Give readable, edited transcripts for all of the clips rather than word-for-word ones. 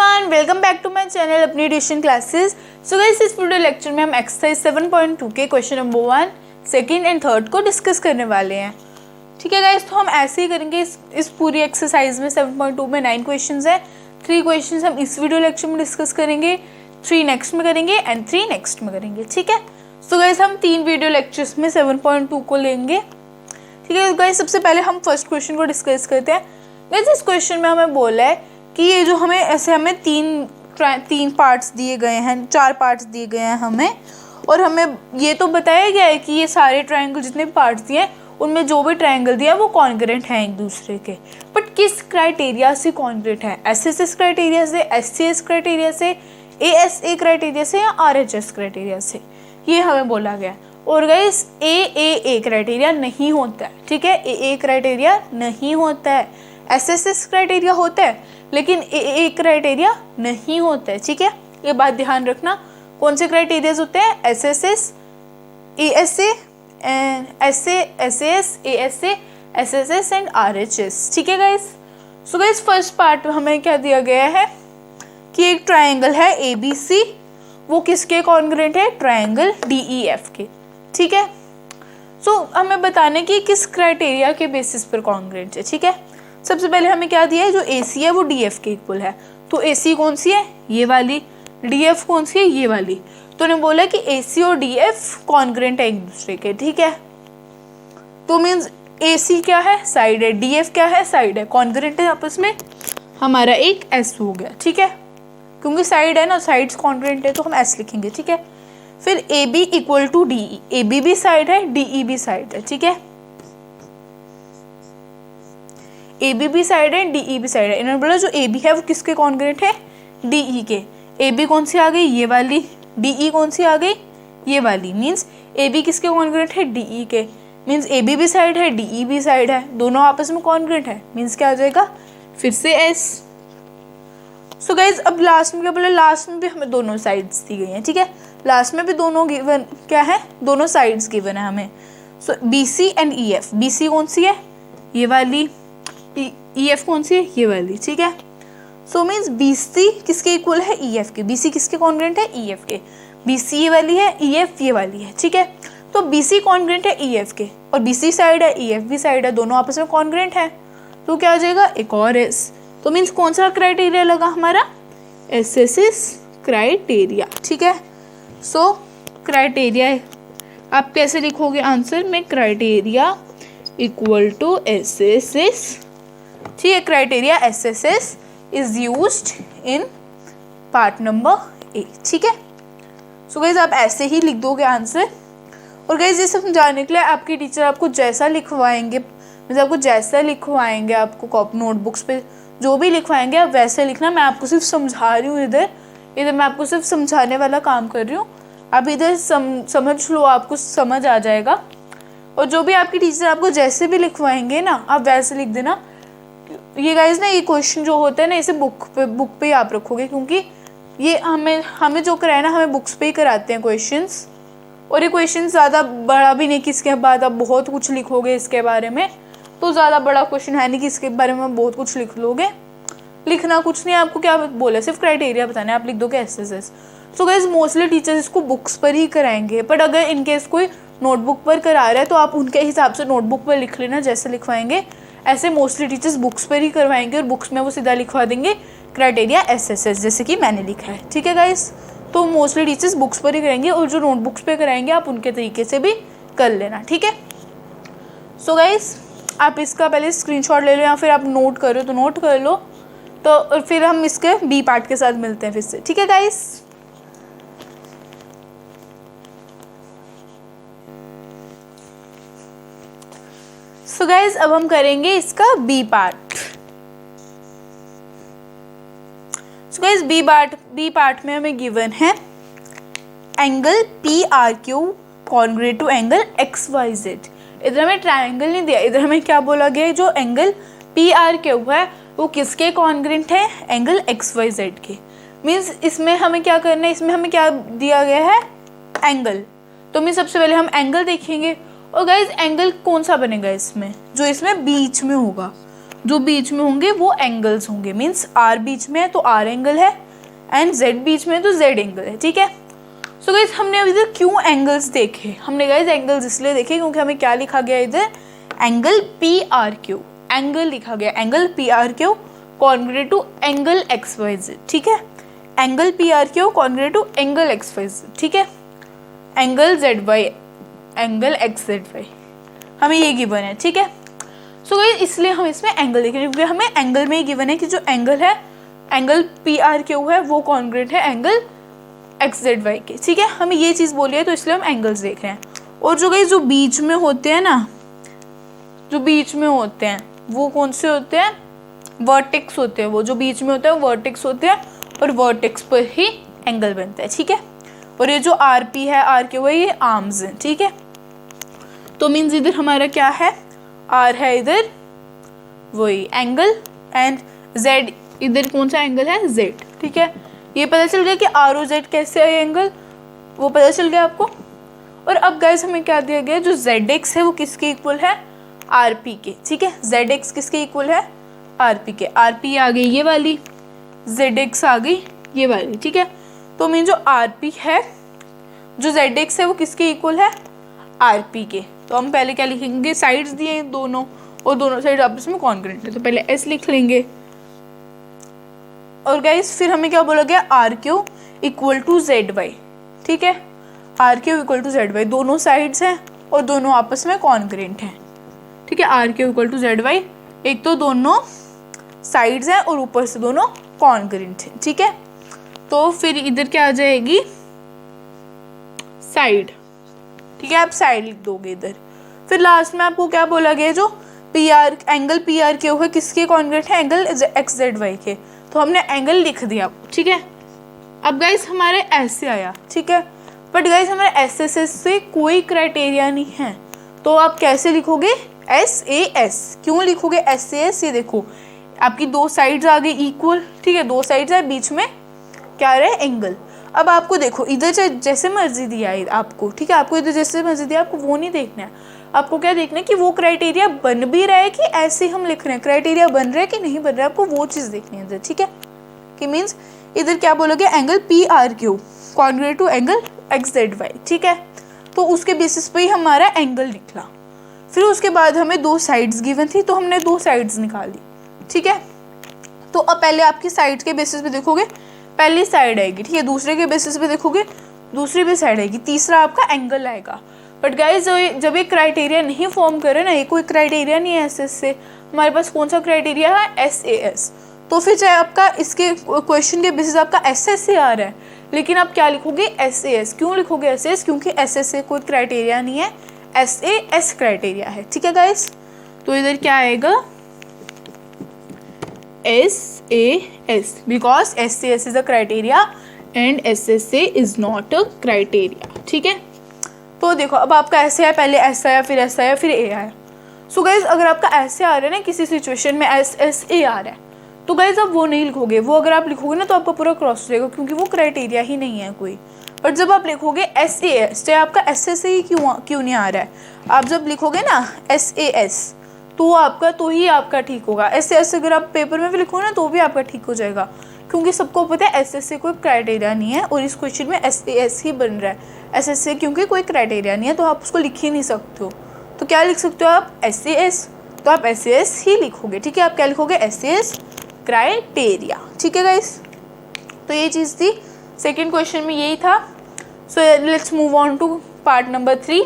Everyone, welcome back to my channel अपनी tuition classes. So guys, इस video lecture में हम एक्सरसाइज 7.2 के question number 1, second and third को डिस्कस करने वाले हैं। ठीक है गाइस, तो हम ऐसे ही करेंगे। इस पूरी एक्सरसाइज में 7.2 में 9 क्वेश्चंस हैं। 3 क्वेश्चंस हम इस वीडियो लेक्चर में डिस्कस करेंगे, 3 नेक्स्ट में करेंगे एंड 3 नेक्स्ट में करेंगे। ठीक है, सो गाइस हम 3 वीडियो लेक्चर्स में 7.2 को लेंगे। ठीक है गाइस, सबसे पहले हम फर्स्ट क्वेश्चन को डिस्कस करते हैं। गाइस, इस क्वेश्चन में हमें बोला है कि ये जो हमें तीन पार्ट्स दिए गए हैं, 4 पार्ट्स दिए गए हैं हमें, और हमें ये तो बताया गया है कि ये सारे ट्रायंगल जितने पार्ट्स दिए हैं उनमें जो भी ट्रायंगल दिया है वो कॉन्ग्रुएंट हैं एक दूसरे के। बट किस क्राइटेरिया से कॉन्ग्रुएंट है? एसएसएस क्राइटेरिया से, एससीएस क्राइटेरिया से, एएसए क्राइटेरिया से या आरएचएस क्राइटेरिया से, ये हमें बोला गया। और गाइस एएए क्राइटेरिया नहीं होता है। ठीक है, एए क्राइटेरिया नहीं होता है। एसएसएस क्राइटेरिया होता है लेकिन एए क्राइटेरिया नहीं होता है। ठीक है, ये बात ध्यान रखना। कौन से क्राइटेरियाज होते हैं? SSS, ASA, SAS, ASA, SSS and RHS. ठीक है guys, so guys first part हमें क्या दिया गया है कि एक ट्रायंगल है एबीसी, वो किसके कॉन्ग्रुएंट है? ट्रायंगल डीईएफ के। ठीक है, सो हमें बताने की किस क्राइटेरिया के बेसिस पर कॉन्ग्रुएंट है। ठीक है, सबसे पहले हमें क्या दिया है? जो AC है वो DF के इक्वल है। तो AC कौन सी है? ये वाली। DF कौन सी है? ये वाली। तो उन्होंने बोला कि AC और DF कॉन्ग्रुएंट है एक दूसरे के। ठीक है, तो मीन्स AC क्या है? साइड है। DF क्या है? साइड है। कॉन्ग्रुएंट है आपस में, हमारा एक S हो गया। ठीक है, क्योंकि साइड है ना, साइड्स कॉन्ग्रुएंट है तो हम S लिखेंगे। ठीक है, फिर AB equal to DE, AB भी साइड है, DE भी साइड है। ठीक है, AB भी साइड है, DE भी साइड है। इन्होंने बोला जो AB है वो किसके कॉन्ग्रुएंट है? DE के। AB कौन सी आ गई? ये वाली। DE कौन सी आ गई? ये वाली। मीन्स AB किसके कॉन्ग्रुएंट है? DE के। मीन्स AB भी साइड है, DE भी साइड है, दोनों आपस में कॉन्ग्रुएंट है। मीन्स क्या आ जाएगा? फिर से S। सो गाइज अब लास्ट में क्या बोला? लास्ट में भी हमें दोनों साइड्स दी गई हैं। ठीक है, लास्ट में भी दोनों गिवन क्या है? दोनों साइड्स गिवन है हमें। सो BC एंड EF। BC कौन सी है? ये वाली। EF कौन सी है? ये वाली। ठीक है, सो मीन्स BC किसके इक्वल है? EF के। BC किसके कॉन्ग्रुएंट है? EF के। BC ये वाली है, EF ये वाली है। ठीक है, तो BC कॉन्ग्रुएंट है EF के, और BC साइड है, EF भी साइड है, दोनों आपस में कॉन्ग्रुएंट है। तो क्या आ जाएगा? एक और S। तो मीन्स कौन सा क्राइटेरिया लगा हमारा? SSS criteria. ठीक है, सो क्राइटेरिया आप कैसे लिखोगे आंसर में? Criteria equal to SSS. ठीक है, criteria SSS is used in part number A. ठीक है, सो गाइज आप ऐसे ही लिख दोगे आंसर। और गाइज ये समझाने के लिए आपकी टीचर आपको जैसा लिखवाएंगे, मतलब आपको जैसा लिखवाएंगे, आपको नोटबुक्स पे जो भी लिखवाएंगे आप वैसे लिखना। मैं आपको सिर्फ समझा रही हूँ, इधर मैं आपको सिर्फ समझाने वाला काम कर रही हूँ। आप इधर समझ लो, आपको समझ आ जाएगा। और जो भी आपकी टीचर आपको जैसे भी लिखवाएंगे ना, आप वैसे लिख देना। ये गाइज ना, ये क्वेश्चन जो होता है ना, इसे बुक पे ही आप रखोगे, क्योंकि ये हमें जो कराए ना, हमें बुक्स पे ही कराते हैं क्वेश्चंस। और ये क्वेश्चन ज़्यादा बड़ा भी नहीं कि इसके बाद आप बहुत कुछ लिखोगे इसके बारे में। तो ज़्यादा बड़ा क्वेश्चन है नहीं कि इसके बारे में बहुत कुछ लिख लोगे। लिखना कुछ नहीं, आपको क्या बोला, सिर्फ क्राइटेरिया बताना है, आप लिख दोगे SSS. So guys mostly teachers इसको बुक्स पर ही कराएंगे, बट अगर इनकेस कोई नोटबुक पर करा रहा है तो आप उनके हिसाब से नोटबुक पर लिख लेना जैसे लिखवाएंगे। ऐसे मोस्टली टीचर्स बुक्स पर ही करवाएंगे, और बुक्स में वो सीधा लिखवा देंगे क्राइटेरिया एसएसएस, जैसे कि मैंने लिखा है। ठीक है गाइस, तो मोस्टली टीचर्स बुक्स पर ही कराएंगे, और जो नोटबुक्स पे कराएंगे आप उनके तरीके से भी कर लेना। ठीक है, सो गाइस आप इसका पहले स्क्रीनशॉट ले लो, या फिर आप नोट करो तो नोट कर लो। तो और फिर हम इसके बी पार्ट के साथ मिलते हैं फिर से। ठीक है गाइस, सो गाइज अब हम करेंगे इसका B part. So guys B part में हमें गिवन है angle PRQ congruent to angle XYZ। इधर हमें ट्रायंगल नहीं दिया, इधर हमें क्या बोला गया है? जो एंगल PRQ है वो किसके कॉन्ग्रुएंट है? एंगल XYZ के। मीन्स इसमें हमें क्या करना है? इसमें हमें क्या दिया गया है? एंगल। तो मीन्स सबसे पहले हम एंगल देखेंगे। और गाइज एंगल कौन सा बनेगा इसमें? जो इसमें बीच में होगा। जो बीच में होंगे वो एंगल्स होंगे, मीन्स आर बीच में है तो आर एंगल है एंड जेड बीच में है तो जेड एंगल है, ठीक है। सो गाइज हमने अभी इधर क्यों एंगल्स देखे, हमने गाइज एंगल्स इसलिए देखे क्योंकि हमें क्या लिखा गया इधर, angle P R Q, angle लिखा गया angle P R Q congruent to angle X Y Z, ठीक है। Angle P R Q congruent to angle X Y Z, ठीक है। Angle Z Y, angle X Z Y, हमें ये given है, ठीक है। सो गाइस इसलिए हम इसमें एंगल देख रहे हैं क्योंकि हमें एंगल में ही गिवन है कि जो एंगल है, एंगल पी आर क्यू है वो कॉन्ग्रुएंट है एंगल एक्स जेड वाई के, ठीक है। हमें ये चीज़ बोली है तो इसलिए हम एंगल्स देख रहे हैं। और जो गाइस जो बीच में होते हैं ना, जो बीच में होते हैं वो कौन से होते हैं, वर्टेक्स होते हैं, वो जो बीच में होते हैं वो वर्टेक्स होते हैं और वर्टेक्स पर ही एंगल बनता है, ठीक है। और ये जो आर पी है, आर क्यू है, ये आर्म्स हैं, ठीक है। तो मीन्स इधर हमारा क्या है, आर है इधर वही एंगल एंड जेड इधर कौन सा एंगल है, जेड, ठीक है। ये पता चल गया कि आर और जेड कैसे है एंगल, वो पता चल गया आपको। और अब गाइस हमें क्या दिया गया, जो जेड एक्स है वो किसके इक्वल है, आर पी के, ठीक है। जेड एक्स किसके इक्वल है, आर पी के। आर पी आ गई ये वाली, जेड एक्स आ गई ये वाली, ठीक है। तो मीन जो आर पी है, जो जेड एक्स है वो किसके इक्वल है, आर पी के। तो हम पहले क्या लिखेंगे, साइड्स दिए हैं दोनों और दोनों साइड आपस में कॉन्ग्रुएंट है तो पहले एस लिख लेंगे। और गाइस फिर हमें क्या बोला गया, R Q equal to Z Y, ठीक है। R Q equal to Z Y, दोनों साइड्स हैं और दोनों आपस में कॉन्ग्रुएंट हैं, ठीक है। R Q equal to Z Y, एक तो दोनों साइड्स हैं और ऊपर से दोनों कॉन्ग्रुएंट हैं, ठीक है। तो फिर इधर क्या आ जाएगी, साइड, ठीक है। आप साइड लिख दोगे इधर। फिर लास्ट में आपको क्या बोला गया, जो P R, angle P R Q है किसके कॉन्ग्रुएंट है, एंगल एक्स जेड वाई के। तो हमने एंगल लिख दिया, ठीक है। अब गाइस हमारे ऐसे आया, ठीक है। बट गाइस हमारे एस एस एस से कोई क्राइटेरिया नहीं है, तो आप कैसे लिखोगे, एस ए एस। क्यों लिखोगे एस ए एस, ये देखो आपकी दो साइड्स आ गई इक्वल, ठीक है। दो साइड्स है, बीच में क्या रहे, एंगल। अब आपको देखो इधर जैसे मर्जी दिया है आपको, ठीक है। आपको इधर जैसे मर्जी दिया, आपको वो नहीं देखना है, आपको क्या देखना है कि वो क्राइटेरिया बन भी रहा है कि ऐसे हम लिख रहे हैं, क्राइटेरिया बन रहा है कि नहीं बन रहा है, आपको वो चीज़ देखनी है इधर, ठीक है। कि मीन्स इधर क्या बोलोगे, angle P R Q congruent to angle X Z Y, ठीक है। तो उसके बेसिस पे ही हमारा एंगल निकला। फिर उसके बाद हमें दो साइड्स गिवन थी तो हमने दो साइड्स निकाली, ठीक है। तो अब पहले आपकी साइड के बेसिस पे देखोगे, पहली साइड आएगी, ठीक है। दूसरे के बेसिस पे देखोगे, दूसरी भी साइड आएगी, तीसरा आपका एंगल आएगा। बट गाइज जब ये क्राइटेरिया नहीं फॉर्म करे ना, ये कोई क्राइटेरिया नहीं है एस एस से, हमारे पास कौन सा क्राइटेरिया है, एस ए एस। तो फिर चाहे आपका इसके क्वेश्चन के बेसिस आपका एस एस से आ रहा है, लेकिन आप क्या लिखोगे, एस ए एस। क्यों लिखोगे एस ए एस, क्योंकि एस एस से कोई क्राइटेरिया नहीं है, एस ए एस क्राइटेरिया है, ठीक है गाइज। तो इधर क्या आएगा, S A S, because S A S is a criteria and S S A is not a criteria, ठीक है। तो देखो अब आपका ऐसे है, पहले ऐसा आया, फिर ऐसा आया, फिर ए आया। सो गाइज अगर आपका ऐसे आ रहा है ना, किसी सिचुएशन में एस एस ए आ रहा है, तो गाइज आप वो नहीं लिखोगे, वो अगर आप लिखोगे ना तो आपका पूरा क्रॉस रहेगा, क्योंकि वो क्राइटेरिया ही नहीं है कोई। बट जब आप लिखोगे एस ए एस, चाहे आपका एस एस ए ही क्यों नहीं आ रहा है, आप जब लिखोगे ना एस ए एस तो आपका, तो ही आपका ठीक होगा। एस ए एस अगर आप पेपर में भी लिखोगे ना तो भी आपका ठीक हो जाएगा, क्योंकि सबको पता है एस एस से कोई क्राइटेरिया नहीं है और इस क्वेश्चन में एस ए एस ही बन रहा है। एस एस से क्योंकि कोई क्राइटेरिया नहीं है तो आप उसको लिख ही नहीं सकते हो, तो क्या लिख सकते हो आप, एस ए एस। तो आप एस ए एस ही लिखोगे, ठीक है। आप क्या लिखोगे, एस ए एस क्राइटेरिया, ठीक है गाइस। तो ये चीज़ थी, सेकेंड क्वेश्चन में यही था। So let's move on to part number 3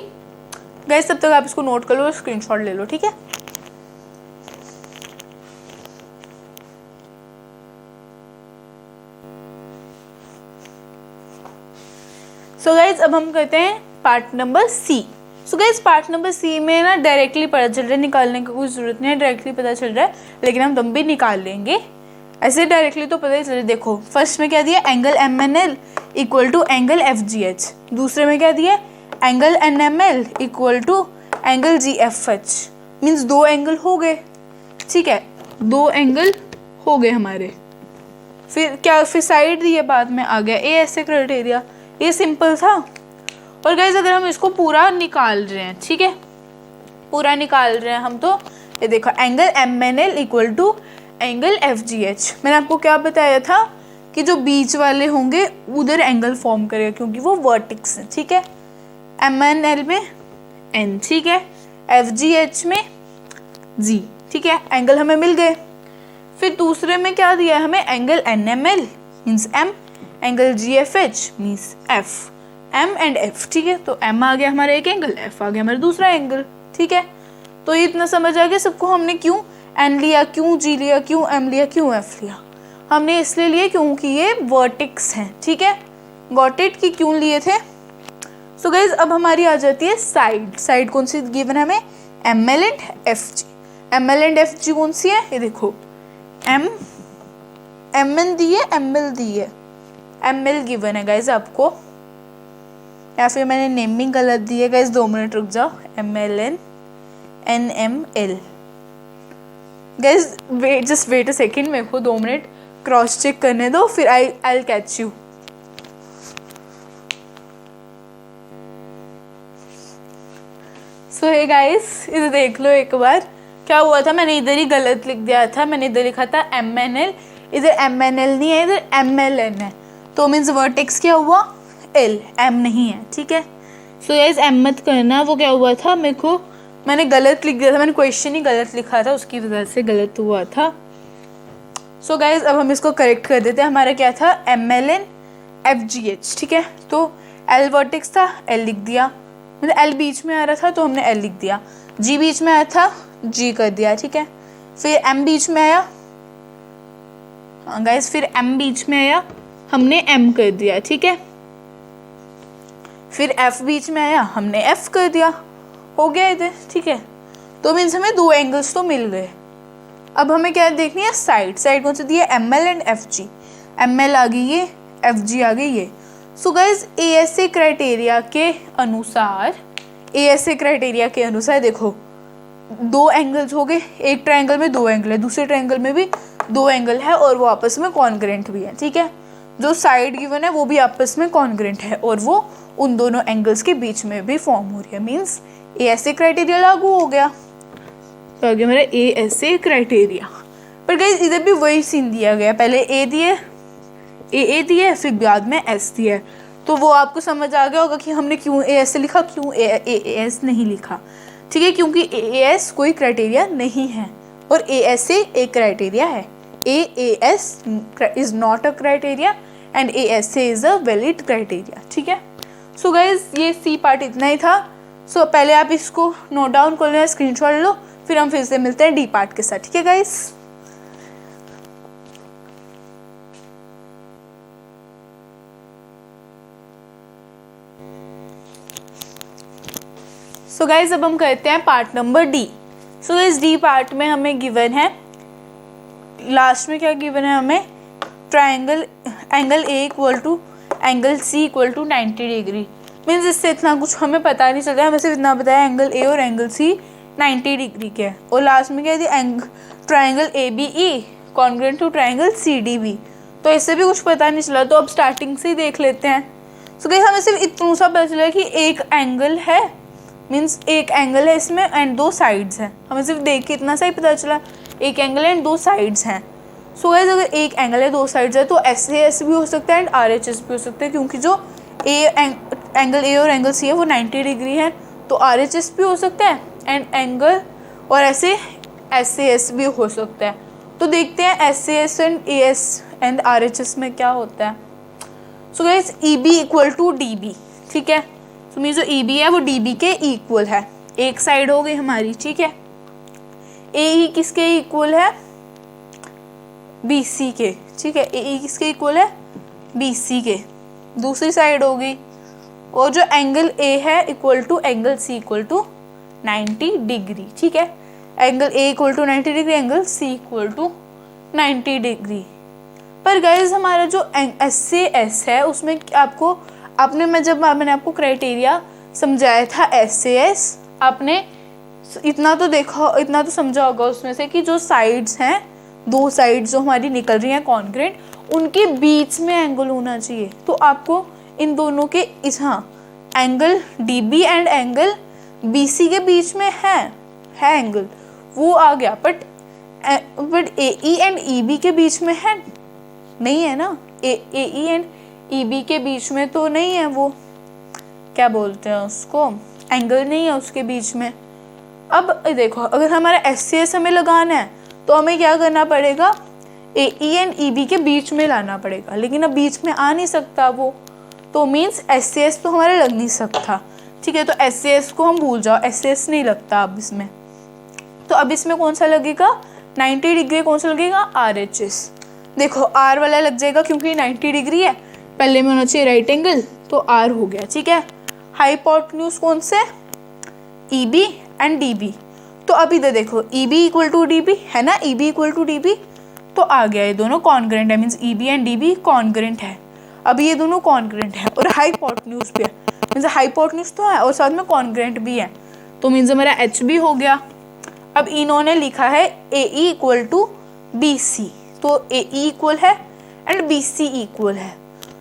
guys. तब तक आप इसको नोट कर लो और स्क्रीनशॉट ले लो, ठीक है। सो गाइज अब हम करते हैं part number C. So guys part number C में ना डायरेक्टली पता चल रहा है, निकालने की कोई ज़रूरत नहीं है, डायरेक्टली पता चल रहा है, लेकिन हम दम भी निकाल लेंगे। ऐसे डायरेक्टली तो पता ही चल रहा है। देखो फर्स्ट में क्या दिया, angle M N L equal to angle F G H. दूसरे में क्या दिया, angle N M L equal to angle G F H. Means दो एंगल हो गए, ठीक है, दो एंगल हो गए हमारे। फिर क्या, फिर साइड दिए, बाद में आ गया ए ऐसे क्राइटेरिया। ये सिंपल था। और गाइज अगर हम इसको पूरा निकाल रहे हैं, ठीक है, पूरा निकाल रहे हैं हम, तो ये देखो angle MNL equal to angle FGH। मैंने आपको क्या बताया था कि जो बीच वाले होंगे उधर एंगल फॉर्म करेगा क्योंकि वो वर्टेक्स है, ठीक है। MNL में N, ठीक है, FGH में G, ठीक है, एंगल हमें मिल गए। फिर दूसरे में क्या दिया है हमें, angle NML means M, angle GFH means F, M and F, ठीक है। तो M आ गया हमारा एक एंगल, F आ गया हमारा दूसरा एंगल, ठीक है। तो ये इतना समझ आ गया सबको, हमने क्यों N लिया, क्यों G लिया, क्यों M लिया, क्यों F लिया। हमने इसलिए लिए क्योंकि ये वर्टेक्स हैं, ठीक है। गॉट इट कि क्यों लिए थे। सो गाइज अब हमारी आ जाती है साइड। साइड कौन सी गिवन है हमें, ML and FG। ML and FG कौन सी है, ये देखो MN दी है, ML दी है, ML गिवन है गाइज आपको, या फिर मैंने नेमिंग गलत दी है गाइज, 2 मिनट रुक जाओ। MLN NML guys wait, just wait a second, मेरे को 2 मिनट क्रॉस चेक करने दो, फिर I will catch you. So hey guys इधर देख लो एक बार क्या हुआ था, मैंने इधर ही गलत लिख दिया था, मैंने इधर लिखा था MNL, इधर MNL नहीं है, इधर MLN है। तो मीन्स वर्टेक्स क्या हुआ, L, M नहीं है, ठीक है। सो गाइस M मत करना, वो क्या हुआ था मेरे को, मैंने गलत लिख दिया था, मैंने क्वेश्चन ही गलत लिखा था, उसकी वजह से गलत हुआ था। सो गाइज अब हम इसको करेक्ट कर देते हैं। हमारा क्या था, MLN FGH, ठीक है। तो L वर्टेक्स था, L लिख दिया, मतलब L बीच में आ रहा था तो हमने L लिख दिया, G बीच में आया था G कर दिया, ठीक है। फिर M बीच में आया, हाँ गाइज फिर M बीच में आया, हमने M कर दिया, ठीक है। फिर F बीच में आया, हमने F कर दिया, हो गया इधर, ठीक है। तो मीन्स हमें 2 एंगल्स तो मिल गए। अब हमें क्या देखनी है, साइड। साइड कौन सी दी है, ML एंड FG। ML आ गई ये, FG आ गई ये। सो गाइज ASA क्राइटेरिया के अनुसार, ASA क्राइटेरिया के अनुसार देखो 2 एंगल्स हो गए, एक ट्रायंगल में 2 एंगल है, दूसरे ट्रायंगल में भी 2 एंगल है और वो आपस में कॉन्ग्रेंट भी है, ठीक है। जो साइड गिवन है वो भी आपस में कॉन्ग्रेंट है और वो उन दोनों एंगल्स के बीच में भी फॉर्म हो रही है, मीन्स ASA क्राइटेरिया लागू हो गया। तो आ गया मेरा ASA क्राइटेरिया। पर गाइस इधर भी वही सीन दिया गया, पहले A दिए, AA दिए, फिर बाद में S दिया। तो वो आपको समझ आ गया होगा कि हमने क्यों AS लिखा, क्यों AS नहीं लिखा, ठीक है। क्योंकि AS कोई क्राइटेरिया नहीं है और ASA एक क्राइटेरिया है। AS is not a criteria and ASA is a valid criteria, ठीक है। सो गाइज ये C पार्ट इतना ही था। सो पहले आप इसको नोट डाउन कर लो, स्क्रीनशॉट लो, फिर हम फिर से मिलते हैं D पार्ट के साथ, ठीक है गाइस। सो गाइस अब हम करते हैं पार्ट नंबर D। सो इस D पार्ट में हमें गिवन है, लास्ट में क्या गिवन है हमें, triangle angle A equal to angle C equal to 90 degree. मीन्स इससे इतना कुछ हमें पता नहीं चलता, हमें सिर्फ इतना बताया एंगल A और एंगल C 90 डिग्री के है। और लास्ट में क्या दिया, triangle ABE congruent to triangle CDB। तो इससे भी कुछ पता नहीं चला, तो अब स्टार्टिंग से ही देख लेते हैं। सो गाइस हमें सिर्फ इतना सा पता चला कि एक एंगल है, मीन्स एक एंगल है इसमें एंड 2 साइड्स हैं। हमें सिर्फ देख के इतना सा ही पता चला, एक एंगल एंड 2 साइड्स हैं। सो गाइस अगर एक एंगल है 2 साइड्स है तो SAS भी हो सकता है एंड RHS भी हो सकता है, क्योंकि जो एंगल A और एंगल C है वो 90 डिग्री है, तो RHS भी हो सकता है एंड एंगल और ऐसे SAS भी हो सकता है। तो देखते हैं SAS and AS and RHS में क्या होता है। So guys EB equal to DB, ठीक है। तो मीन जो EB है वो DB के इक्वल है, एक साइड हो गई हमारी, ठीक है। AE किसके इक्वल है, BC के, ठीक है। AE किसके इक्वल है, BC के, दूसरी साइड हो गई। और जो एंगल A है equal to angle C equal to 90 degree, ठीक है। Angle A equal to 90 degree, angle C equal to 90 degree. पर गाइज हमारा जो SAS है उसमें मैंने आपको क्राइटेरिया समझाया था SAS, आपने इतना तो देखा, इतना तो समझा होगा उसमें से कि जो साइड्स हैं, 2 साइड्स जो हमारी निकल रही हैं कॉन्ग्रेंट, उनके बीच में एंगल होना चाहिए। तो आपको इन दोनों के angle DB and angle BC के बीच में है एंगल, वो आ गया, but A E and E B के बीच में है नहीं है ना, ए ई एंड ई बी के बीच में तो नहीं है, वो क्या बोलते हैं उसको, एंगल नहीं है उसके बीच में। अब देखो अगर हमारा एस सी एस हमें लगाना है तो हमें क्या करना पड़ेगा, ए ई एंड ई बी के बीच में लाना पड़ेगा, लेकिन अब बीच में आ नहीं सकता वो, तो मीन्स एस सी एस तो हमारा लग नहीं सकता। ठीक है, तो एस सी एस को हम भूल जाओ, एस सी एस नहीं लगता अब इसमें। तो अब इसमें कौन सा लगेगा, 90 डिग्री कौन सा लगेगा, आर एच एस। देखो आर वाला लग जाएगा क्योंकि 90 डिग्री है, पहले में होना चाहिए राइट एंगल, तो आर हो गया। ठीक है, हाइपोटेन्यूज कौन से, E B and D B. तो अब इधर देखो E B equal to D B है ना, E B equal to D B, तो आ गया ये दोनों कॉन्ग्रेंट है, means E B and D B congruent है। अब ये दोनों कॉन्ग्रेंट है और हाइपोटेन्यूज भी है, मीन्स हाइपोटेन्यूज तो है और साथ में कॉन्ग्रेंट भी है, तो मीन्स हमारा एच बी हो गया। अब इन्होंने लिखा है A E equal to B C, तो ए ई इक्वल है एंड बी सी इक्वल है,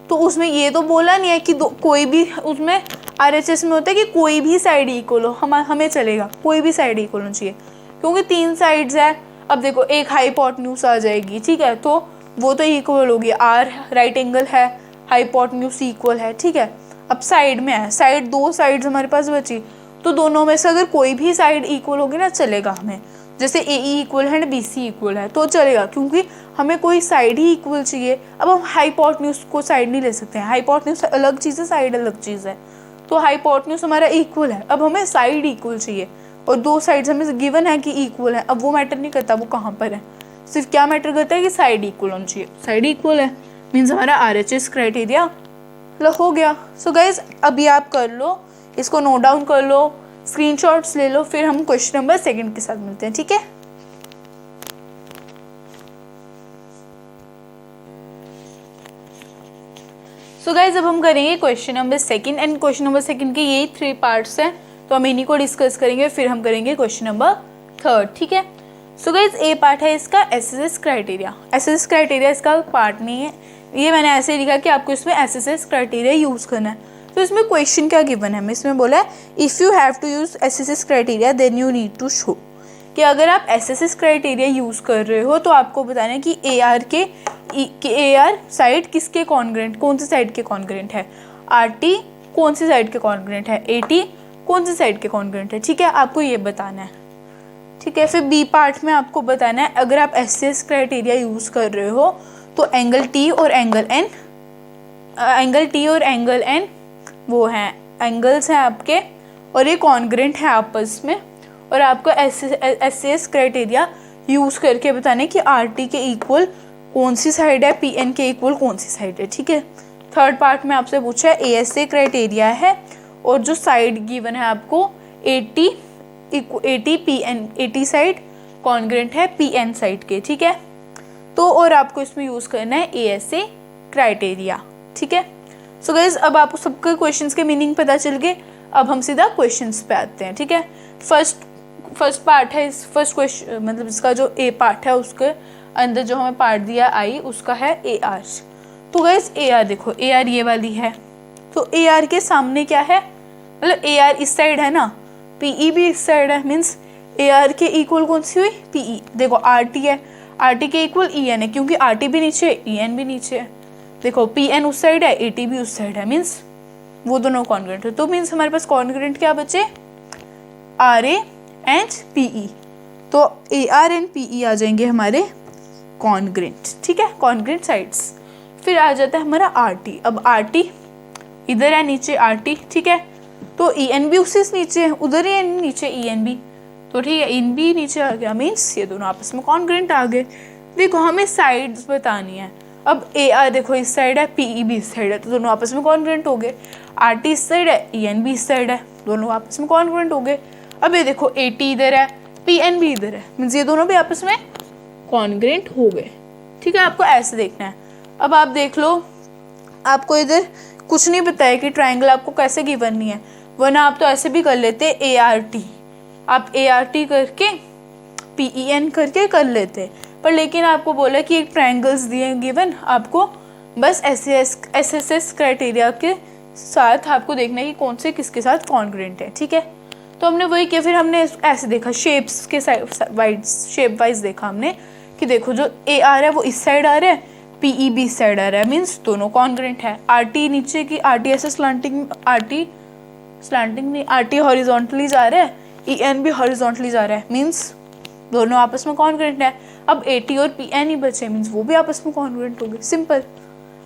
तो उसमें ये तो बोला नहीं है कि कोई भी, उसमें आर एच एस में होता है कि कोई भी साइड इक्वल हो, हमें चलेगा कोई भी साइड इक्वल होनी चाहिए, क्योंकि 3 साइड्स है। अब देखो एक हाइपोटेन्यूज आ जाएगी, ठीक है, तो वो तो इक्वल होगी, आर राइट एंगल है, हाइपोटेन्यूज इक्वल है। ठीक है, अब साइड में है, साइड 2 साइड्स हमारे पास बची, तो दोनों में से अगर कोई भी साइड इक्वल होगी ना चलेगा हमें, जैसे ए ई इक्वल है बी सी इक्वल है तो चलेगा, क्योंकि हमें कोई साइड ही इक्वल चाहिए। अब हम हाइपोटेन्यूज को साइड नहीं ले सकते हैं, हाइपोटेन्यूज अलग चीज़ है, साइड अलग चीज़ है, तो हाइपोटेन्यूज हमारा इक्वल है, अब हमें साइड इक्वल चाहिए और 2 साइड्स हमें गिवन है कि इक्वल है। अब वो मैटर नहीं करता वो कहाँ पर है, सिर्फ क्या मैटर करता है कि साइड इक्वल होनी चाहिए, साइड इक्वल है मीन्स हमारा आर एच एस क्राइटेरिया हो गया। सो गाइज अभी आप कर लो, इसको नोट डाउन कर लो, स्क्रीनशॉट्स ले लो, फिर हम क्वेश्चन नंबर 2 के साथ मिलते हैं। ठीक है, सो गाइज अब हम करेंगे question number 2 and question number 2 के यही 3 पार्ट्स हैं, तो हम इन्हीं को डिस्कस करेंगे, फिर हम करेंगे क्वेश्चन नंबर 3। ठीक है, सो गाइज ए पार्ट है इसका S S S criteria. S S S criteria इसका पार्ट नहीं है, ये मैंने ऐसे लिखा कि आपको इसमें S S S criteria use करना है। तो इसमें क्वेश्चन क्या गिवन है, इसमें बोला है if you have to use S S S criteria then you need to show, कि अगर आप S S S criteria use कर रहे हो तो आपको बताना है कि ए आर साइड किसके कॉन्ग्रेंट, कौन सी साइड के कॉन्ग्रेंट है, आर टी कौन सी साइड के कॉन्ग्रेंट है, ए टी कौन सी साइड के कॉन्ग्रेंट है। ठीक है, आपको ये बताना है। ठीक है, फिर बी पार्ट में आपको बताना है अगर आप S S S criteria use कर रहे हो तो एंगल टी और एंगल एन वो हैं एंगल्स हैं आपके और ये कॉन्ग्रेंट है आपस में, और आपको एस एस क्राइटेरिया यूज़ करके बताना है कि आर टी के इक्वल कौन सी साइड है, पी एन के इक्वल कौन सी साइड है। ठीक है, 3rd पार्ट में आपसे पूछा है ए एस ए क्राइटेरिया है और जो साइड गिवन है आपको A T P N, A T side congruent है पी एन साइड के। ठीक है, तो और आपको इसमें यूज़ करना है ए एस ए क्राइटेरिया। ठीक है, सो गाइज अब आपको सबके क्वेश्चंस के मीनिंग पता चल गए, अब हम सीधा क्वेश्चंस पे आते हैं। ठीक है, फर्स्ट पार्ट है, इस फर्स्ट क्वेश्चन मतलब इसका जो ए पार्ट है उसके अंदर जो हमें पार्ट दिया आई उसका है ए आर। तो गाइज ए आर देखो, ए आर ये वाली है, तो ए आर के सामने क्या है, मतलब ए आर इस साइड है ना, पी ई भी इस साइड है, मीन्स ए आर के इक्वल कौन सी हुई, पी ई। देखो आर टी है, आर टी के इक्वल ई एन है, क्योंकि आर टी भी नीचे है ई एन भी नीचे है। देखो पी एन उस साइड है, ए टी भी उस साइड है, मीन्स वो दोनों कॉन्ग्रेंट है, तो मीन्स हमारे पास कॉन्ग्रेंट क्या बचे, R A and P E, तो A R and P E आ जाएंगे हमारे कॉन्ग्रेंट। ठीक है, कॉन्ग्रेंट साइड्स। फिर आ जाता है हमारा आर टी। अब आर टी इधर है नीचे आर टी, ठीक है, तो ई एन भी उससे नीचे है, उधर ही नीचे ई एन भी, तो ठीक है इन भी नीचे आ गया, मीन्स ये दोनों आपस में कॉन्ग्रेंट आ गए। देखो हमें साइड्स बतानी है, अब ए आर देखो इस साइड है, पी ई भी इस साइड है, तो दोनों आपस में कॉन्ग्रेंट हो गए। आर टी इस साइड है, ई एन भी इस साइड है, दोनों आपस में कॉन्ग्रेंट हो गए। अब ये देखो ए टी इधर है, पी एन भी इधर है, मीन्स ये दोनों भी आपस में कॉन्ग्रेंट हो गए। ठीक है, आपको ऐसे देखना है। अब आप देख लो, आपको इधर कुछ नहीं पता है कि ट्राइंगल आपको कैसे गिवन नहीं है, वरना आप तो ऐसे भी कर लेते ए आर टी, आप ए आर टी करके पी ई एन करके कर लेते, पर लेकिन आपको बोला कि एक ट्राइंगल्स दिए गिवन, आपको बस एस एस एस क्राइटेरिया के साथ आपको देखना है कि कौन से किसके साथ कॉन्ग्रेंट है। ठीक है, तो हमने वही किया, फिर हमने ऐसे देखा शेप्स के शेप वाइज देखा हमने कि देखो जो ए आ रहा है वो इस साइड आ रहा है, पी ई भी इस साइड आ रहा है, मीन्स दोनों कॉन्ग्रेंट है। आर टी नीचे की, आर टी ऐसे स्लांटिंग, आर टी नहीं, आर टी हॉरिजॉन्टली जा रहा है, ई एन भी हॉरिजॉन्टली जा रहा है, मीन्स दोनों आपस में कॉन्ग्रेंट है। अब ए टी और पी एन ही बचे, मीन्स वो भी आपस में कॉन्ग्रेंट हो गए, सिंपल।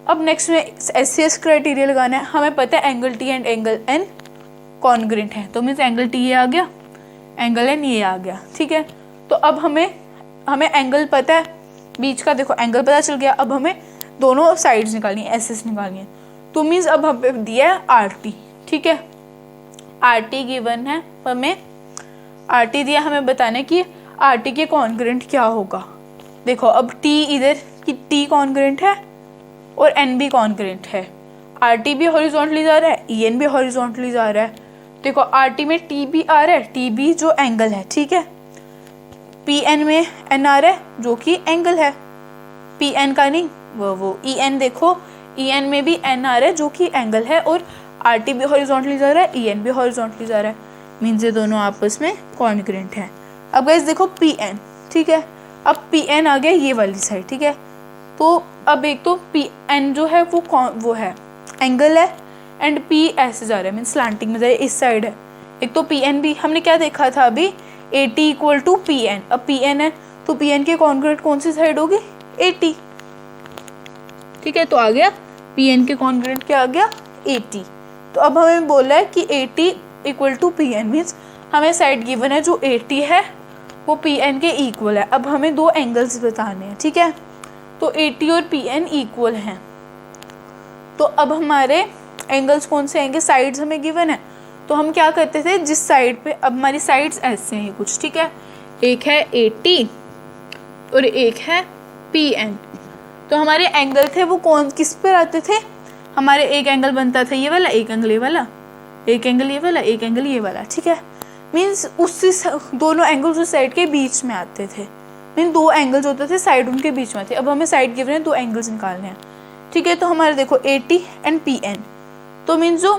अब नेक्स्ट में एस क्राइटेरिया लगाना है। हमें पता है angle T and angle N congruent है, तो मीन्स एंगल टी ये आ गया, एंगल एन ये आ गया, ठीक है। तो अब हमें एंगल पता है बीच का, देखो एंगल पता चल गया। अब हमें दोनों साइड्स निकालनी है, एस निकालनी है, तो मीन्स अब हमें दिया है आर टी, ठीक है। आर टी गिवन है हमें, आर टी दिया हमें बताने की आर टी के कॉन्ग्रेंट क्या होगा। देखो अब टी इधर की टी कॉन्ग्रेंट है और एन भी कॉन्ग्रेंट है, आर टी भी हॉरिजॉन्टली जा रहा है, ई एन भी हॉरिजॉन्टली जा रहा है। देखो आर टी में टी भी आ रहा है, टी भी जो एंगल है, ठीक है। पी एन में एन आ रहा है जो कि एंगल है, पी एन का नहीं, वो ई एन, देखो ई एन में भी एन आ रहा है जो कि एंगल है, और आर टी भी हॉरिजॉन्टली जा रहा है, ई एन भी हॉरिजॉन्टली जा रहा है, मीन्स ये दोनों आपस में कॉन्ग्रेंट है। अब गाइस देखो पी एन, ठीक है। अब पी एन आ गया ये वाली साइड, ठीक है। तो अब एक तो पी एन जो है वो है एंगल है, एंड पी ऐसे जा रहा है, मीन्स स्लैंटिंग में जा रहा है, इस साइड है। एक तो पी एन भी हमने क्या देखा था अभी, A T equal to P N. अब पी एन है तो पी एन के कॉन्ग्रेंट कौन सी साइड होगी, ए टी, ठीक है। तो आ गया पी एन के कॉन्ग्रेंट क्या आ गया, ए टी। तो अब हमें बोला है कि A T equal to P N, means हमें साइड गिवन है जो ए टी है वो पी एन के इक्वल है। अब हमें दो एंगल्स बताने हैं, ठीक है। तो ए टी और पी एन इक्वल हैं, तो अब हमारे एंगल्स कौन से आएंगे, साइड्स हमें गिवन है, तो हम क्या करते थे जिस साइड पे, अब हमारी साइड्स ऐसे हैं कुछ, ठीक है। एक है ए टी और एक है पी एन। तो हमारे एंगल थे वो कौन किस पे आते थे, हमारे एक एंगल बनता था ये वाला, एक एंगल ये वाला, एक एंगल ये वाला, एक एंगल ये वाला, ठीक है। मीन्स उसी दोनों एंगल्स उस साइड के बीच में आते थे, मीन दो एंगल्स होते थे साइड उनके बीच में थे। अब हमें साइड गिवन है, दो एंगल्स निकालने हैं, ठीक है। तो हमारे देखो A T and P N, तो मीन्स जो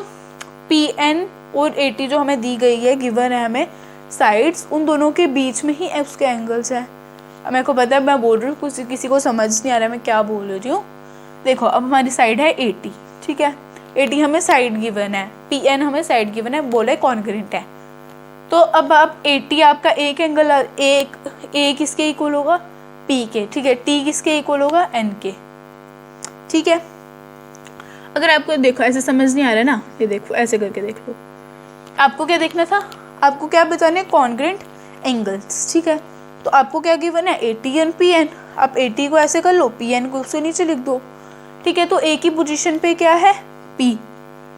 पी एन और ए टी जो हमें दी गई है, गिवन है हमें साइड्स, उन दोनों के बीच में ही उसके एंगल्स है। अब मेरे को पता है मैं बोल रही हूँ किसी को समझ नहीं आ रहा है मैं क्या बोल रही हूँ। देखो अब हमारी साइड है ए टी, ठीक है। ए टी हमें साइड गिवन है, पी एन हमें साइड गिवन है, बोले कॉन्ग्रेंट है। तो अब आप ए टी आपका एक एंगल ए किसके इक्वल होगा, पी के, ठीक है। टी किसके इक्वल होगा, एन के, ठीक है। अगर आपको देखो ऐसे समझ नहीं आ रहा है ना, ये देखो ऐसे करके देख लो। आपको क्या देखना था, आपको क्या बताने, कॉन्ग्रेंट एंगल्स, ठीक है। तो आपको क्या गिवन है, A T and P N. आप ए टी को ऐसे कर लो, पी एन को उससे नीचे लिख दो, ठीक है। तो ए की पोजीशन पे क्या है, पी,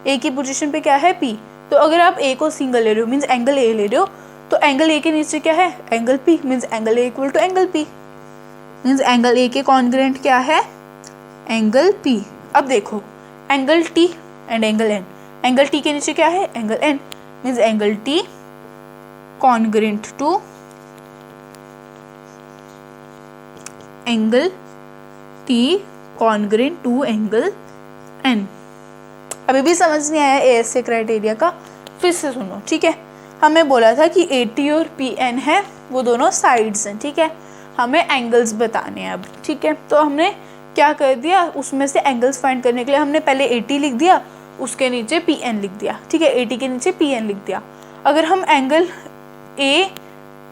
ए की पोजीशन पे क्या है, पी। तो अगर आप ए को सिंगल ले रहे हो, मीन्स एंगल ए ले रहे हो, तो एंगल ए के नीचे क्या है, angle P, means angle A equal to angle P, means angle A के कॉन्ग्रेंट क्या है, एंगल पी। अब देखो angle T and angle N, angle T के नीचे क्या है, angle N, means angle T congruent to angle T congruent to angle N. अभी भी समझ नहीं आया एएसए क्राइटेरिया का, फिर से सुनो, ठीक है। हमें बोला था कि ए टी और पी एन है वो दोनों साइड्स हैं, ठीक है। हमें एंगल्स बताने हैं अब, ठीक है। तो हमने क्या कर दिया, उसमें से एंगल्स फाइंड करने के लिए हमने पहले ए टी लिख दिया, उसके नीचे पी एन लिख दिया, ठीक है। ए टी के नीचे पी एन लिख दिया। अगर हम एंगल ए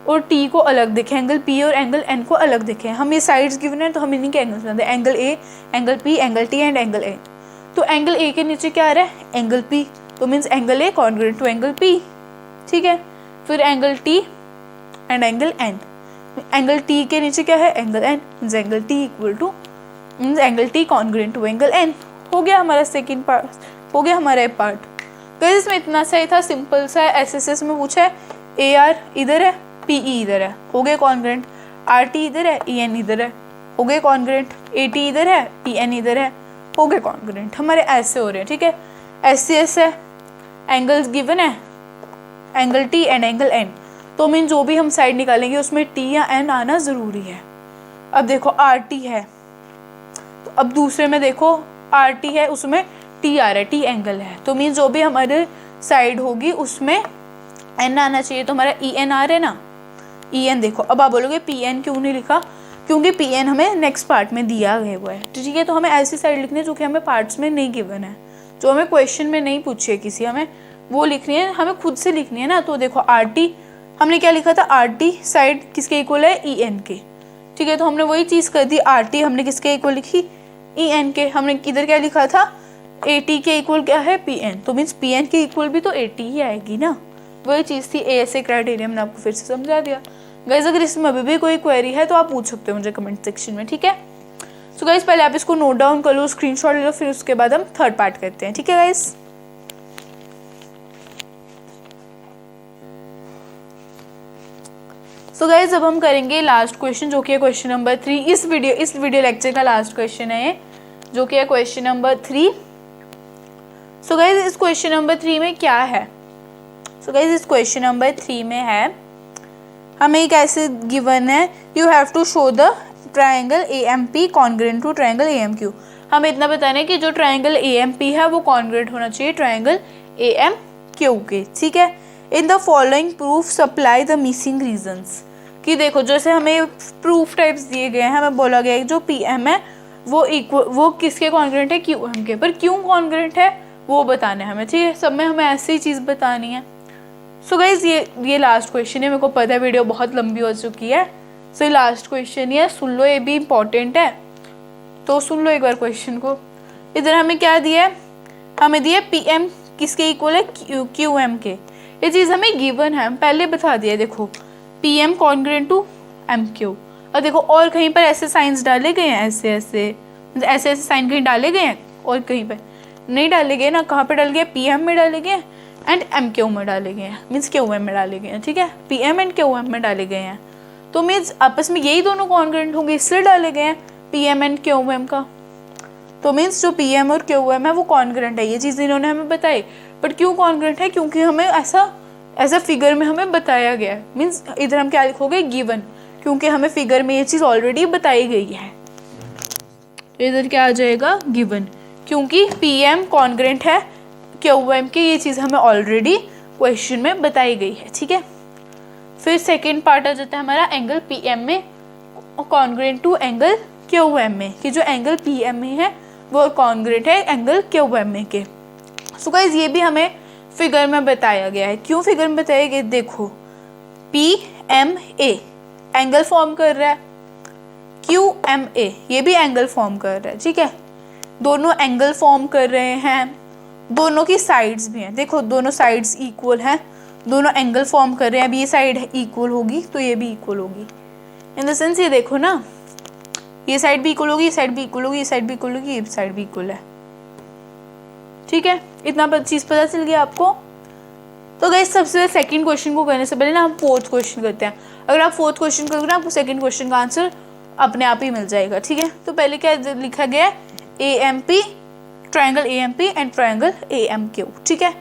और टी को अलग देखें, एंगल पी और एंगल एन को अलग देखें, हम ये साइड्स गिवन है तो हम इन्हीं के एंगल्स बनाते हैं, angle A, angle P, angle T and angle A. तो एंगल ए के नीचे क्या आ रहा है, एंगल पी, तो means angle A congruent to angle P, ठीक है। फिर angle T and angle N, angle T के नीचे क्या है, angle N, means angle T equal to, means angle T congruent to angle N. हो गया हमारा सेकेंड पार्ट, हो गया हमारा पार्ट। गाइस इसमें इतना सा ही था, सिंपल सा है। एसएसएस में पूछा है ए आर इधर है, पी ई इधर है, हो गए कॉन्ग्रेंट। आर टी इधर है, ई एन इधर है, हो गए कॉन्ग्रेंट। ए टी इधर है, पी एन इधर है, हो गए कॉन्ग्रेंट। हमारे ऐसे हो रहे हैं, ठीक है। एस सी एस है, एंगल्स गिवन है, angle T and angle N, तो मीन जो भी हम साइड निकालेंगे उसमें टी या एन आना ज़रूरी है। अब देखो आर टी है, तो अब दूसरे में देखो आर टी है, उसमें टी आ रहा है, टी एंगल है, तो मीन जो भी हमारे साइड होगी उसमें एन आना चाहिए, तो हमारा ई एन आ रहा है ना, ई एन। देखो अब आप बोलोगे पी एन क्यों नहीं लिखा, क्योंकि पी एन हमें नेक्स्ट पार्ट में दिया गया हुआ है, ठीक है। तो हमें ऐसी साइड लिखनी है जो कि हमें पार्ट्स में नहीं गिवन है, जो हमें क्वेश्चन में नहीं पूछी है किसी, हमें वो लिखनी है, हमें खुद से लिखनी है ना। तो देखो आर टी हमने क्या लिखा था, आर टी साइड किसके इक्वल है, ई एन के, ठीक है। तो हमने वही चीज़ कर दी, आर टी हमने किसके इक्वल लिखी, ई एन के। हमने इधर क्या लिखा था, ए टी के इक्वल क्या है, पी एन, तो मीन्स पी एन के इक्वल भी तो ए टी ही आएगी ना, वही चीज़ थी। ऐसे क्राइटेरिया मैंने आपको फिर से समझा दिया। गाइस अगर इसमें अभी भी कोई क्वेरी है तो आप पूछ सकते हो मुझे कमेंट सेक्शन में, ठीक है। सो गाइस पहले आप इसको नोट डाउन कर लो, स्क्रीनशॉट ले लो, फिर उसके बाद हम थर्ड पार्ट करते हैं, ठीक है गाइस। सो गाइस अब हम करेंगे लास्ट क्वेश्चन, जो कि है क्वेश्चन नंबर 3। इस वीडियो लेक्चर का लास्ट क्वेश्चन है ये, जो कि है क्वेश्चन नंबर 3। सो गाइस इस क्वेश्चन नंबर 3 में क्या है, सो गाइस इस क्वेश्चन नंबर 3 में है, हमें एक ऐसे गिवन है, you have to show the triangle A M P congruent to triangle A M Q. हमें इतना बताना है कि जो ट्राइंगल ए एम पी है वो कॉन्ग्रेंट होना चाहिए ट्राइंगल ए एम क्यू के, ठीक है। In the following proof supply the missing reasons, कि देखो जैसे हमें प्रूफ टाइप्स दिए गए हैं, हमें बोला गया है जो पी एम है वो किसके कॉन्ग्रेंट है, क्यू एम के, पर क्यों कॉन्ग्रेंट है वो बताना है हमें, ठीक है। सब में हमें ऐसी ही चीज़ बतानी है। सो गाइज ये लास्ट क्वेश्चन है, मेरे को पता है वीडियो बहुत लंबी हो चुकी है, सो ये लास्ट क्वेश्चन ही है, सुन लो, ये भी इम्पॉर्टेंट है, तो सुन लो एक बार क्वेश्चन को। इधर हमें क्या दिया है, हमें दिया पी एम किसके इक्वल है, क्यू एम के। ये चीज़ हमें गिवन है, हम पहले बता दिया, देखो P M congruent to M Q. और देखो और कहीं पर ऐसे साइंस डाले गए हैं, ऐसे साइन कहीं डाले गए हैं, और कहीं पर नहीं डाले गए ना। कहाँ पे डाले गए, पी एम में डाले गए एंड एम क्यू में डाले गए हैं, मीन्स क्यू एम में डाले गए हैं, ठीक है। P M and Q M में डाले गए हैं, तो मीन्स आपस में यही दोनों कॉन्ग्रेंट होंगे, इसलिए डाले गए हैं P M and Q M का। तो मीन्स जो पी एम और क्यू एम है वो कॉन्ग्रेंट है, ये चीज़ इन्होंने हमें बताई। बट क्यों कॉन्ग्रेंट है, क्योंकि हमें ऐसा फिगर में हमें बताया गया है, मीन्स इधर हम क्या लिखोगे, गिवन, क्योंकि हमें फिगर में ये चीज़ ऑलरेडी बताई गई है। इधर क्या आ जाएगा, गिवन, क्योंकि पी एम कॉन्ग्रेंट है क्यू एम की, ये चीज़ हमें ऑलरेडी क्वेश्चन में बताई गई है, ठीक है। फिर सेकेंड पार्ट आ जाता है हमारा एंगल पी एम में congruent to angle Q M में, कि जो एंगल पी एम में है वो कॉन्ग्रेंट है एंगल क्यू एम में के। सो गाइस ये भी हमें फिगर में बताया गया है। क्यों फिगर में बताया गया, देखो P M A angle form कर रहा है, क्यू एम ए ये भी एंगल फॉर्म कर रहा है, ठीक है। दोनों एंगल फॉर्म कर रहे हैं, दोनों की साइड्स भी हैं, देखो दोनों साइड्स इक्वल हैं, दोनों एंगल फॉर्म कर रहे हैं। अब ये साइड इक्वल होगी तो ये भी इक्वल होगी, इन द सेंस ये देखो ना, ये साइड भी इक्वल होगी, ये साइड भी इक्वल होगी, ये साइड भी इक्वल होगी, ये साइड भी इक्वल है, ठीक है। इतना चीज़ पता चल गया आपको। तो गाइस सबसे सेकंड क्वेश्चन को करने से पहले ना हम फोर्थ क्वेश्चन करते हैं। अगर आप फोर्थ क्वेश्चन करोगे ना आपको सेकंड क्वेश्चन का आंसर अपने आप ही मिल जाएगा, ठीक है। तो पहले क्या लिखा गया है, A M P triangle A M P and triangle A M Q, ठीक है।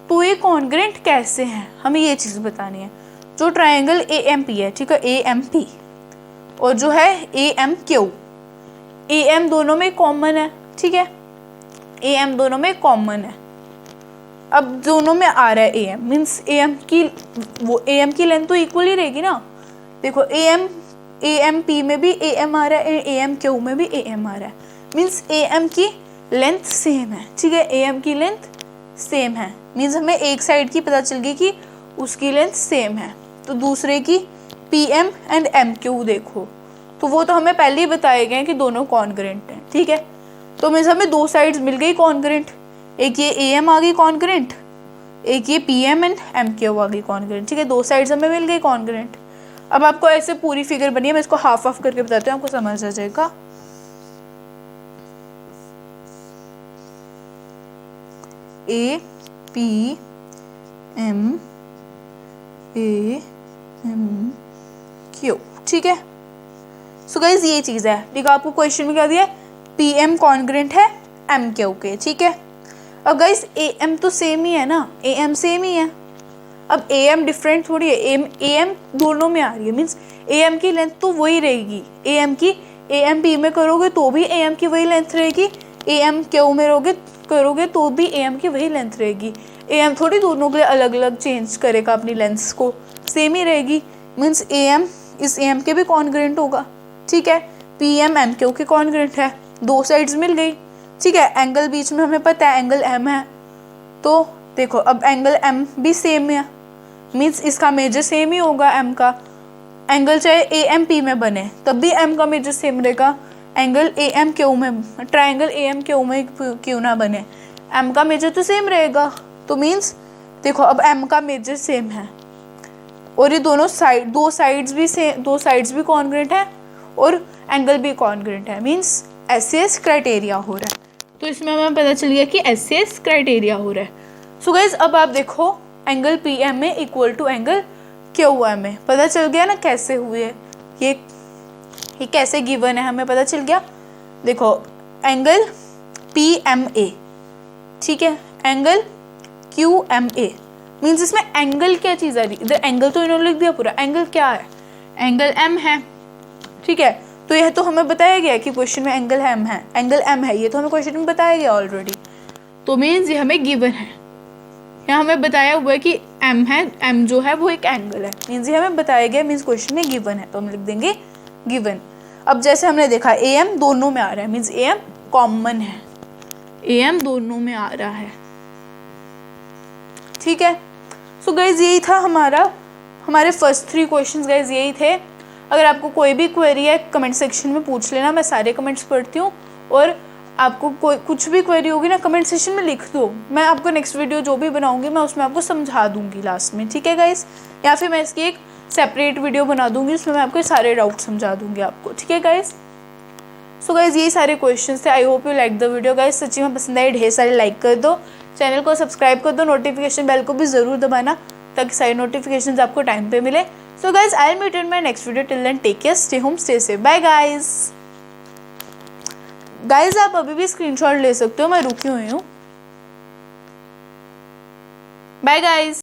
तो ये कॉन्ग्रेंट कैसे हैं हमें ये चीज़ बतानी है। जो ट्राइंगल ए एम पी है, ठीक है, ए एम पी, और जो है A M Q, A M दोनों में कॉमन है, ठीक है, ए एम दोनों में कॉमन है। अब दोनों में आ रहा है A M, means A M की लेंथ तो इक्वल ही रहेगी ना। देखो ए एम पी में भी ए एम आ रहा है, ए एम क्यू में भी ए एम आ रहा है, मीन्स ए एम की लेंथ सेम है, ठीक है, ए एम की लेंथ सेम है, मीन्स हमें एक साइड की पता चल गई कि उसकी लेंथ सेम है। तो दूसरे की P M and M Q देखो, तो वो तो हमें पहले ही बताए गए हैं कि दोनों कॉन्ग्रेंट हैं, ठीक है। तो मीन्स हमें दो साइड्स मिल गई कॉन्ग्रेंट, एक ये ए एम आ गई कॉन्ग्रेंट, एक ये P M and M Q आ गई कॉन्ग्रेंट, ठीक है, दो साइड्स हमें मिल गई कॉन्ग्रेंट। अब आपको ऐसे पूरी फिगर बनी है, मैं इसको हाफ ऑफ करके बताती हूँ, आपको समझ आ जाएगा। A P M A M Q, ठीक है। सो गाइज ये चीज़ है, देखो आपको क्वेश्चन में क्या दिया है, पी एम कॉन्ग्रेंट है एम क्यू के, ठीक है। अब गाइज ए एम तो सेम ही है ना, ए एम सेम ही है। अब ए एम डिफरेंट थोड़ी है, ए एम दोनों में आ रही है, मीन्स ए एम की लेंथ तो वही रहेगी, ए एम पी में करोगे तो भी ए एम की वही लेंथ रहेगी, ए एम क्यू में करोगे तो भी ए एम की वही लेंथ रहेगी। ए एम थोड़ी दोनों के लिए अलग अलग चेंज करेगा अपनी लेंस को, सेम ही रहेगी। मीन्स ए एम इस ए एम के भी कॉन्ग्रेंट होगा, ठीक है। पी एम एम क्यू के कॉन्ग्रेंट है, दो साइड्स मिल गई, ठीक है। एंगल बीच में हमें पता है एंगल एम है, तो देखो अब एंगल एम भी सेम है, मीन्स इसका मेजर सेम ही होगा एम का। एंगल चाहे ए एम पी में बने तब भी एम का मेजर सेम रहेगा, एंगल ए एम क्यू में, ट्राइंगल ए एम क्यू में क्यों ना बने, एम का मेजर तो सेम रहेगा। तो मीन्स देखो अब एम का मेजर सेम है और ये दोनों साइड दो साइड्स भी कॉन्ग्रेंट है और एंगल भी कॉन्ग्रेंट है, मीन्स एस क्राइटेरिया हो रहा है। तो इसमें हमें पता चल गया कि एस क्राइटेरिया हो रहा है। सो गाइज अब आप देखो एंगल पी एम में equal to angle Q M में, पता चल गया ना कैसे हुए, ये कैसे गिवन है हमें पता चल गया। देखो एंगल पी एम ए, ठीक है, angle Q M A, means इसमें एंगल क्या चीज़ आ रही, इधर एंगल तो इन्होंने लिख दिया पूरा, एंगल क्या है, एंगल एम है, ठीक है। तो यह तो हमें बताया गया कि क्वेश्चन में एंगल एम है, एंगल एम है, ये तो हमें क्वेश्चन में बताया गया ऑलरेडी। तो मीन्स ये हमें गिवन है, यहाँ हमें बताया हुआ है कि एम है, एम जो है वो एक एंगल है, मीन्स ये हमें बताया गया, मीन्स क्वेश्चन में गिवन है, तो हम लिख देंगे गिवन। अब जैसे हमने देखा ए एम दोनों में आ रहा है, मीन्स ए एम कॉमन है, ए एम दोनों में आ रहा है, ठीक है। सो गाइज यही था हमारे फर्स्ट 3 क्वेश्चंस गाइज यही थे। अगर आपको कोई भी क्वेरी है कमेंट सेक्शन में पूछ लेना, मैं सारे कमेंट्स पढ़ती हूँ, और आपको कोई कुछ भी क्वेरी होगी ना कमेंट सेक्शन में लिख दो, मैं आपको नेक्स्ट वीडियो जो भी बनाऊंगी मैं उसमें आपको समझा दूंगी लास्ट में, ठीक है गाइस। या फिर मैं इसकी एक सेपरेट वीडियो बना दूंगी उसमें मैं आपको सारे डाउट समझा दूंगी आपको, ठीक है गाइस। सो गाइस यही सारे क्वेश्चंस थे, I hope you like the video guys. सच्ची में पसंद आई ढेर सारे लाइक कर दो, चैनल को सब्सक्राइब कर दो, नोटिफिकेशन बेल को भी ज़रूर दबाना ताकि सारी नोटिफिकेशन आपको टाइम पे मिले। So guys I will meet in my next video, till then take care, stay home, stay safe, bye guys. Guys आप अभी भी स्क्रीनशॉट ले सकते हो, मैं रुकी हुई हूँ, बाय गाइस।